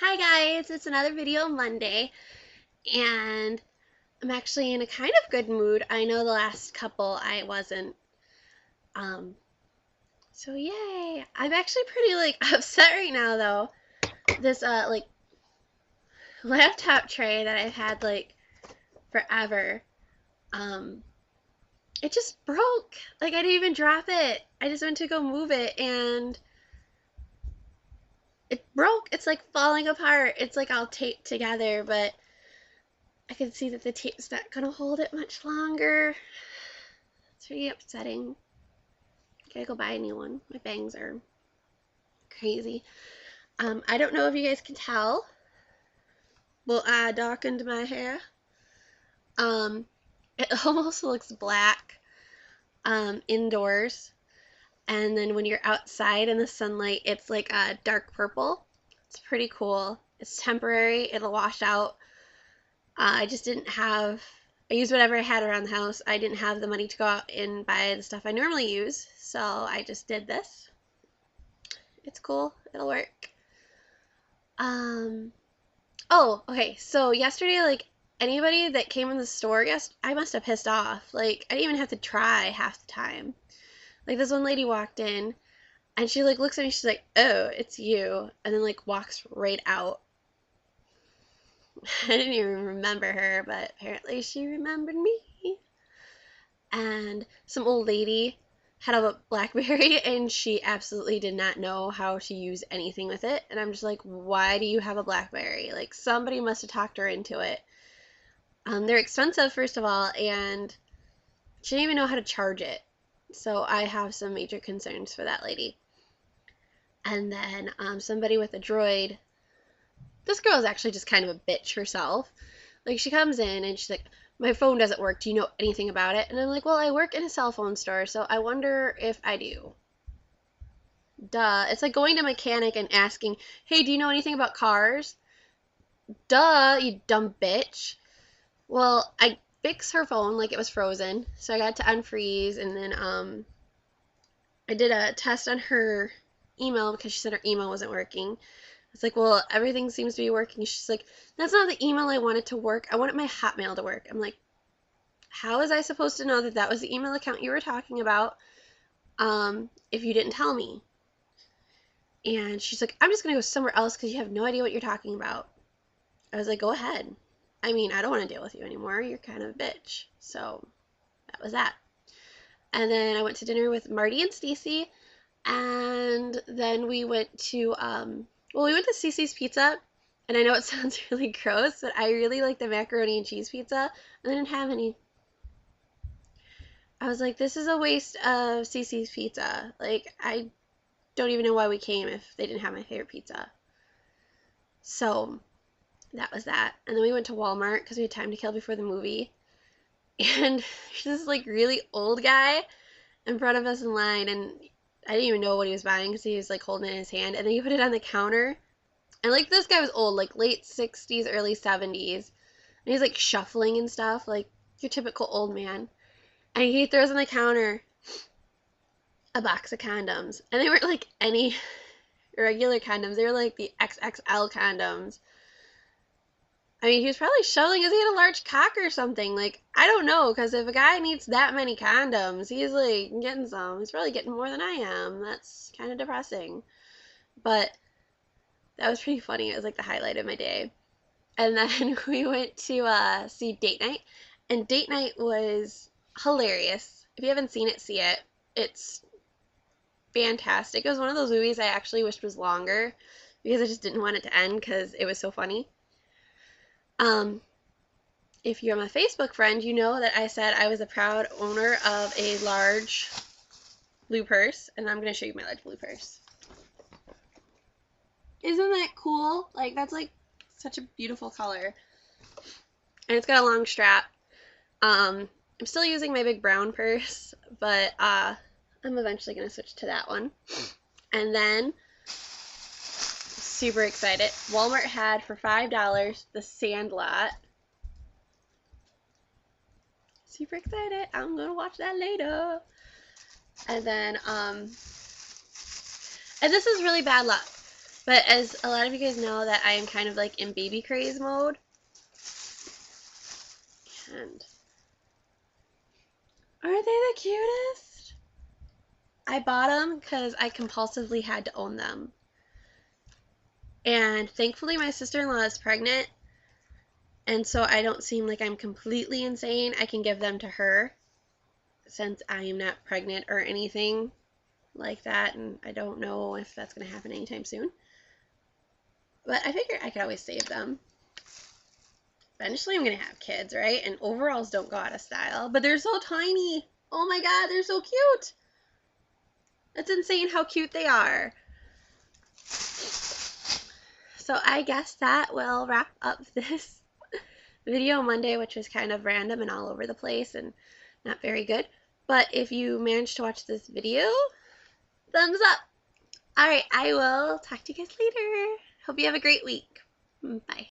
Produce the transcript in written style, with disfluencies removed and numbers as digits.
Hi guys, it's another video Monday, and I'm actually in a kind of good mood. I know the last couple I wasn't. Um, so yay. I'm actually pretty upset right now though. This laptop tray that I've had forever, um, it just broke. Like I didn't even drop it. I just went to go move it and it broke. It's like falling apart. It's like all taped together, but I can see that the tape's not gonna hold it much longer. It's pretty upsetting. Gotta go buy a new one. My bangs are crazy. I don't know if you guys can tell. Well, I darkened my hair. Um, it almost looks black indoors, and then when you're outside in the sunlight, it's like a dark purple. It's pretty cool. It's temporary. It'll wash out. I just didn't have. I used whatever I had around the house. I didn't have the money to go out and buy the stuff I normally use, so I just did this. It's cool. It'll work. Um, oh, okay. So yesterday, anybody that came in the store, I must have pissed off. Like I didn't even have to try half the time. Like this one lady walked in and she looks at me, she's like, "Oh, it's you," and then walks right out. I didn't even remember her, but apparently she remembered me. And some old lady had a BlackBerry and she absolutely did not know how to use anything with it. And I'm just like, why do you have a BlackBerry? Like somebody must have talked her into it. They're expensive, first of all, and she didn't even know how to charge it. So I have some major concerns for that lady. And then somebody with a Droid. This girl is actually just kind of a bitch herself. Like she comes in and she's like, "My phone doesn't work. Do you know anything about it?" And I'm like, "Well, I work in a cell phone store, so I wonder if I do." Duh. It's like going to a mechanic and asking, "Hey, do you know anything about cars?" Duh, you dumb bitch. Well, I fixed her phone like it was frozen, so I got to unfreeze, and then I did a test on her email because she said her email wasn't working. It's like, "Well, everything seems to be working." She's like, "That's not the email I wanted to work. I wanted my Hotmail to work." I'm like, "How was I supposed to know that that was the email account you were talking about if you didn't tell me?" And she's like, "I'm just going to go somewhere else because you have no idea what you're talking about." I was like, "Go ahead. I mean, I don't want to deal with you anymore. You're kind of a bitch." So that was that. And then I went to dinner with Marty and Stacy. And then we went to, we went to Cece's Pizza. And I know it sounds really gross, but I really like the macaroni and cheese pizza. And they didn't have any. I was like, this is a waste of Cece's Pizza. Like, I don't even know why we came if they didn't have my favorite pizza. So that was that. And then we went to Walmart because we had time to kill before the movie. And there's this really old guy in front of us in line, and I didn't even know what he was buying because he was holding it in his hand, and then he put it on the counter. And this guy was old, late 60s, early 70s, and he's shuffling and stuff, like your typical old man. And he throws on the counter a box of condoms, and they weren't any regular condoms. They were the XXL condoms. I mean, he was probably shoveling because he had a large cock or something. I don't know, because if a guy needs that many condoms, he's getting some. He's probably getting more than I am. That's kind of depressing. But that was pretty funny. It was the highlight of my day. And then we went to see Date Night, and Date Night was hilarious. If you haven't seen it, see it. It's fantastic. It was one of those movies I actually wished was longer because I just didn't want it to end because it was so funny. If you're my Facebook friend, you know that I said I was a proud owner of a large blue purse, and I'm going to show you my large blue purse. Isn't that cool? That's such a beautiful color. And it's got a long strap. I'm still using my big brown purse, but I'm eventually going to switch to that one. And then, super excited, Walmart had for $5 The Sandlot. Super excited. I'm going to watch that later. And then, and this is really bad luck. But as a lot of you guys know that I am kind of like in baby craze mode. And aren't they the cutest? I bought them because I compulsively had to own them. And thankfully my sister-in-law is pregnant, and so I don't seem like I'm completely insane. I can give them to her since I am not pregnant or anything like that, and I don't know if that's going to happen anytime soon. But I figured I could always save them. Eventually I'm going to have kids, right? And overalls don't go out of style, but they're so tiny. Oh my god, they're so cute. It's insane how cute they are. So I guess that will wrap up this video Monday, which was kind of random and all over the place and not very good. But if you managed to watch this video, thumbs up. Alright, I will talk to you guys later. Hope you have a great week. Bye.